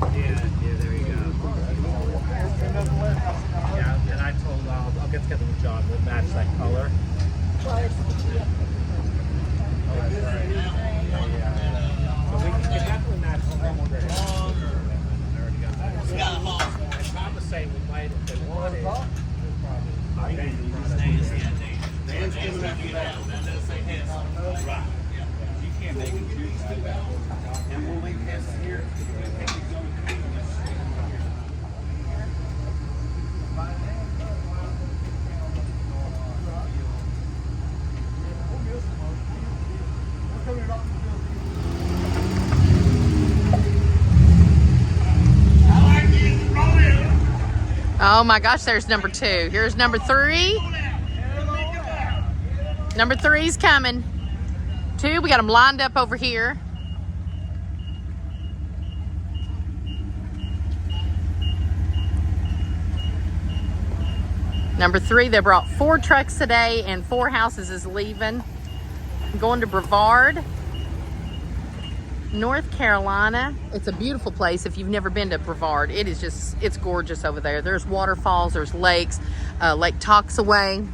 there you go. Yeah, and I told I'll get together with John. We'll match that color. So we can definitely match the Tom was saying we might if they wanted. Dan's giving up for that. Right. You can't make him choose that. And we'll leave his here. Oh my gosh, there's number 2. Here's number 3. Number 3's coming. 2, we got them lined up over here. Number 3, they brought 4 trucks today and 4 houses is leaving. I'm going to Brevard, North Carolina. It's a beautiful place if you've never been to Brevard. It's gorgeous over there. There's waterfalls, there's lakes, Lake Toxaway.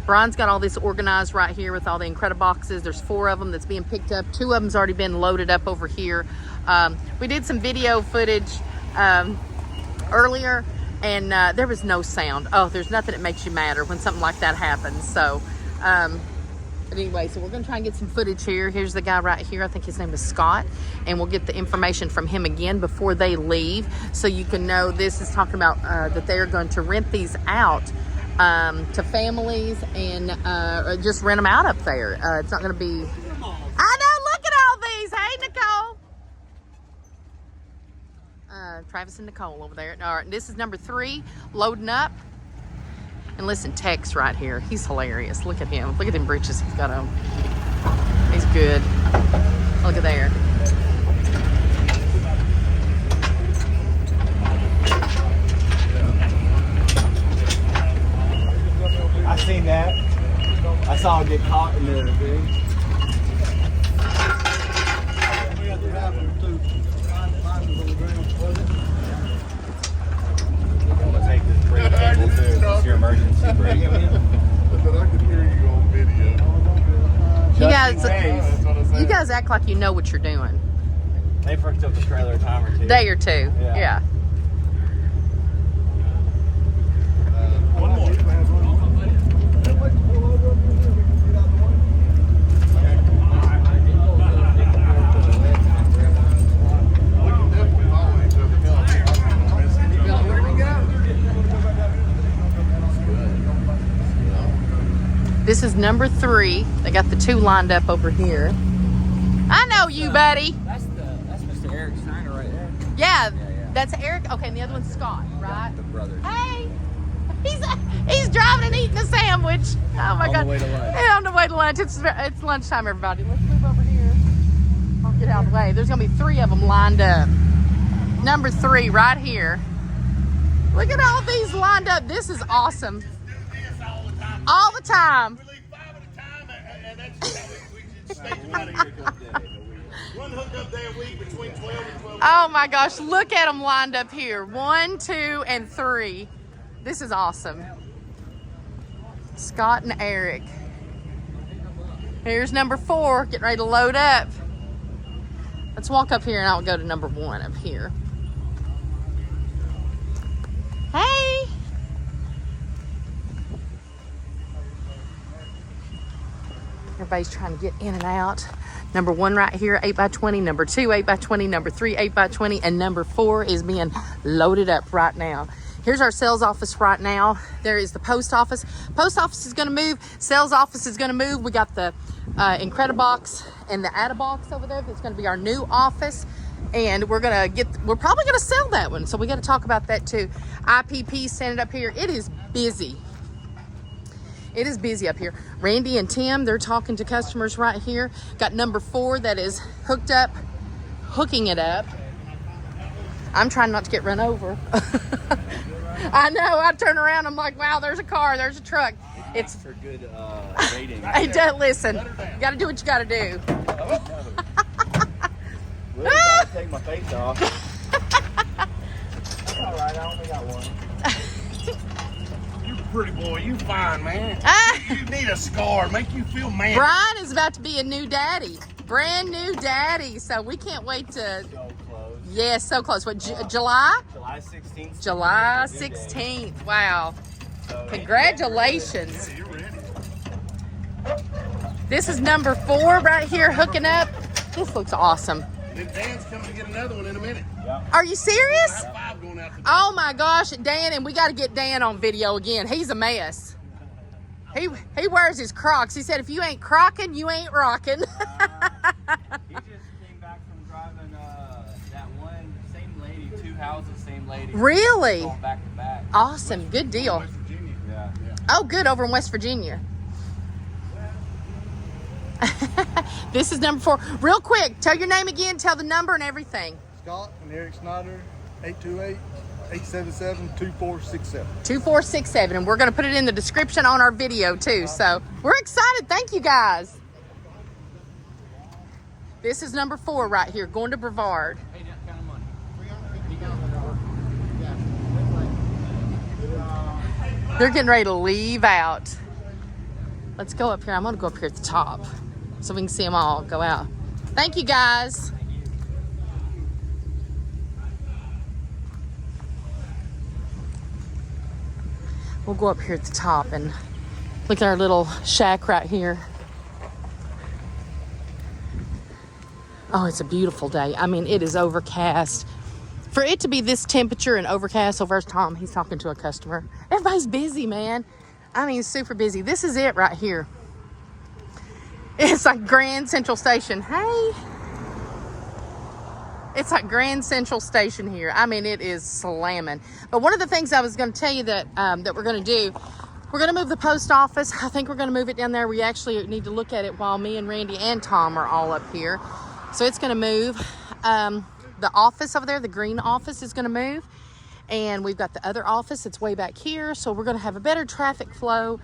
Brian's got all this organized right here with all the Incrediboxes. There's 4 of them that's being picked up. 2 of them's already been loaded up over here. We did some video footage earlier and there was no sound. Oh, there's nothing that makes you madder when something like that happens. So, but anyway, so we're gonna try and get some footage here. Here's the guy right here. I think his name is Scott. And we'll get the information from him again before they leave. So you can know this is talking about that they're going to rent these out to families and just rent them out up there. It's not gonna be, I know, look at all these. Hey, Nicole. Travis and Nicole over there. All right, this is number 3, loading up. And listen, Tex right here. He's hilarious. Look at him. Look at them breeches he's got on. He's good. Look at there. I seen that. I saw it get caught in the thing. I'm gonna take this brake cable too. It's your emergency brake. But then I could hear you on video. You guys act like you know what you're doing. They first took the trailer a time or 2. Day or 2. Yeah. One more. This is number 3. They got the 2 lined up over here. I know you, buddy. That's Mr. Eric Snyder right there. Yeah, that's Eric. Okay, and the other one's Scott, right? The brothers. Hey, he's driving and eating a sandwich. Oh my God. On the way to lunch. Yeah, on the way to lunch. It's lunchtime, everybody. Let's move over here. I'll get out of the way. There's gonna be 3 of them lined up. Number 3 right here. Look at all these lined up. This is awesome. All the time. We leave 5 at a time, and that's how we just stay 20 here. One hookup day a week between 12 and 12. Oh my gosh, look at them lined up here. 1, 2, and 3. This is awesome. Scott and Eric. Here's number 4, getting ready to load up. Let's walk up here and I'll go to number 1 up here. Hey. Everybody's trying to get in and out. Number 1 right here, 8x20. Number 2, 8x20. Number 3, 8x20. And number 4 is being loaded up right now. Here's our sales office right now. There is the post office. Post office is going to move. Sales office is going to move. We got the Incredibox and the Attabox over there. That's going to be our new office. And we're probably going to sell that one. So we got to talk about that too. IPP standing up here. It is busy. It is busy up here. Randy and Tim, they're talking to customers right here. Got number 4 that is hooking it up. I'm trying not to get run over. I know, I turn around, I'm like, wow, there's a car, there's a truck. It's for good rating. Hey, listen, you gotta do what you gotta do. We'll take my face off. That's all right. I only got one. You pretty boy. You fine, man. Ah! You need a scar. Make you feel man. Brian is about to be a new daddy. Brand new daddy. So we can't wait to... So close. Yeah, so close. What, July? July 16th. July 16th. Wow. So, Congratulations. You're ready. This is number 4 right here, hooking up. This looks awesome. Then Dan's coming to get another one in a minute. Are you serious? 5 going out the door. Oh my gosh, Dan, and we got to get Dan on video again. He's a mess. He wears his Crocs. He said, if you ain't crocking, you ain't rocking. He just came back from driving that one, same lady, 2 houses, same lady. Really? Going back to back. Awesome. Good deal. West Virginia. Yeah. Oh, good, over in West Virginia. This is number 4. Real quick, tell your name again, tell the number and everything. Scott Eric Snyder, 828-877-2467. 2467, and we're going to put it in the description on our video too. So we're excited. Thank you guys. This is number 4 right here, going to Brevard. Hey, that kind of money. They're getting ready to leave out. Let's go up here. I'm going to go up here at the top so we can see them all go out. Thank you guys. We'll go up here at the top and look at our little shack right here. Oh, it's a beautiful day. I mean, it is overcast. For it to be this temperature and overcast, so first Tom, he's talking to a customer. Everybody's busy, man. I mean, super busy. This is it right here. It's like Grand Central Station. Hey. It's like Grand Central Station here. I mean, it is slamming. But one of the things I was going to tell you that that we're going to do, we're going to move the post office. I think we're going to move it down there. We actually need to look at it while me and Randy and Tom are all up here. So it's going to move. The office over there, the green office, is going to move. And we've got the other office that's way back here. So we're going to have a better traffic flow.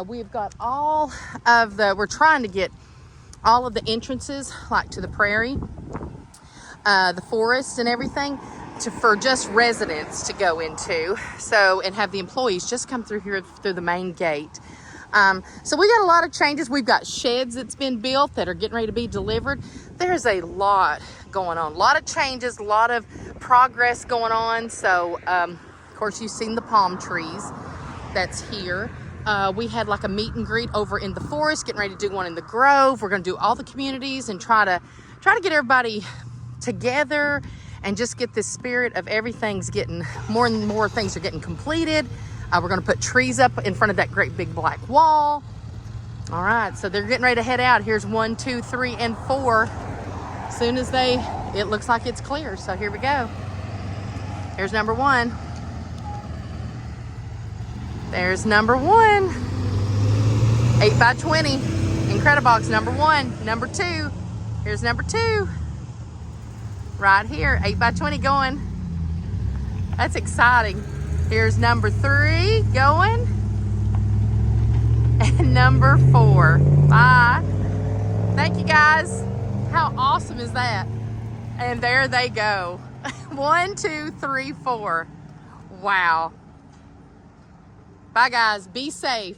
We've got all of the, we're trying to get all of the entrances, like to the prairie, the forest and everything, for just residents to go into. So, and have the employees just come through here through the main gate. So we got a lot of changes. We've got sheds that's been built that are getting ready to be delivered. There's a lot going on, a lot of changes, a lot of progress going on. So, of course, you've seen the palm trees that's here. We had like a meet and greet over in the forest, getting ready to do one in the grove. We're going to do all the communities and try to get everybody together and just get this spirit of everything's getting more and more things are getting completed. We're going to put trees up in front of that great big black wall. All right, so they're getting ready to head out. Here's 1, 2, 3, and 4. As soon as it looks like it's clear. So here we go. Here's number 1. There's number 1. 8x20. Incredibox number 1. Number 2. Here's number 2. Right here, 8x20 going. That's exciting. Here's number 3 going. And number 4. Bye. Thank you guys. How awesome is that? And there they go. 1, 2, 3, 4. Wow. Bye guys. Be safe.